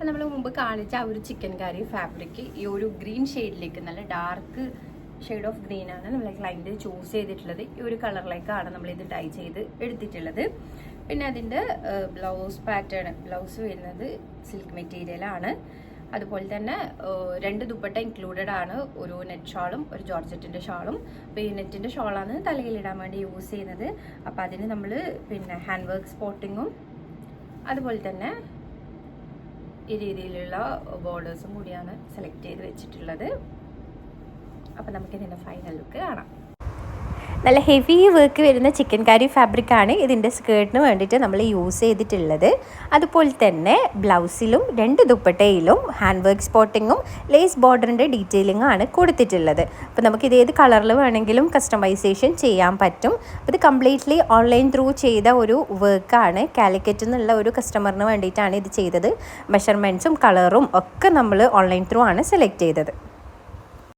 അപ്പോൾ നമ്മൾ മുമ്പ് കാണിച്ച ആ ഒരു ചിക്കൻ കറി ഫാബ്രിക് ഈ ഒരു ഗ്രീൻ ഷെയ്ഡിലേക്ക്, നല്ല ഡാർക്ക് ഷെയ്ഡ് ഓഫ് ഗ്രീൻ ആണ് നമ്മളെ ക്ലയൻറ്റ് ചൂസ് ചെയ്തിട്ടുള്ളത്. ഈ ഒരു കളറിലേക്കാണ് നമ്മളിത് ഡൈ ചെയ്ത് എടുത്തിട്ടുള്ളത്. പിന്നെ അതിൻ്റെ ബ്ലൗസ് പാറ്റേൺ, ബ്ലൗസ് വരുന്നത് സിൽക്ക് മെറ്റീരിയലാണ്. അതുപോലെ തന്നെ 2 ദുപ്പട്ട ഇൻക്ലൂഡഡ് ആണ്, ഒരു നെറ്റ് ഷാളും ഒരു ജോർജറ്റിൻ്റെ ഷാളും. അപ്പോൾ ഈ നെറ്റിൻ്റെ ഷാളാണ് തലയിലിടാൻ വേണ്ടി യൂസ് ചെയ്യുന്നത്. അപ്പോൾ അതിന് നമ്മൾ പിന്നെ ഹാൻഡ് വർക്ക് സ്പോട്ടിങ്ങും അതുപോലെ തന്നെ ഈ രീതിയിലുള്ള ബോർഡേഴ്സും കൂടിയാണ് സെലക്ട് ചെയ്ത് വെച്ചിട്ടുള്ളത്. അപ്പോൾ നമുക്കിതിൻ്റെ ഫൈനൽ ലുക്ക് കാണാം. നല്ല ഹെവി വർക്ക് വരുന്ന ചിക്കൻ കാരി ഫാബ്രിക്കാണ് ഇതിൻ്റെ സ്കേർട്ടിന് വേണ്ടിയിട്ട് നമ്മൾ യൂസ് ചെയ്തിട്ടുള്ളത്. അതുപോലെ തന്നെ ബ്ലൗസിലും 2 ദുപ്പട്ടയിലും ഹാൻഡ് വർക്ക് സ്പോട്ടിങ്ങും ലേസ് ബോർഡറിൻ്റെ ഡീറ്റെയിലിംഗും ആണ് കൊടുത്തിട്ടുള്ളത്. അപ്പോൾ നമുക്കിത് ഏത് കളറിൽ വേണമെങ്കിലും കസ്റ്റമൈസേഷൻ ചെയ്യാൻ പറ്റും. ഇത് കംപ്ലീറ്റ്ലി ഓൺലൈൻ ത്രൂ ചെയ്ത ഒരു വർക്കാണ്. കാലിക്കറ്റ് എന്നുള്ള ഒരു കസ്റ്റമറിന് വേണ്ടിയിട്ടാണ് ഇത് ചെയ്തത്. മെഷർമെൻറ്റ്സും കളറും ഒക്കെ നമ്മൾ ഓൺലൈൻ ത്രൂ ആണ് സെലക്ട് ചെയ്തത്.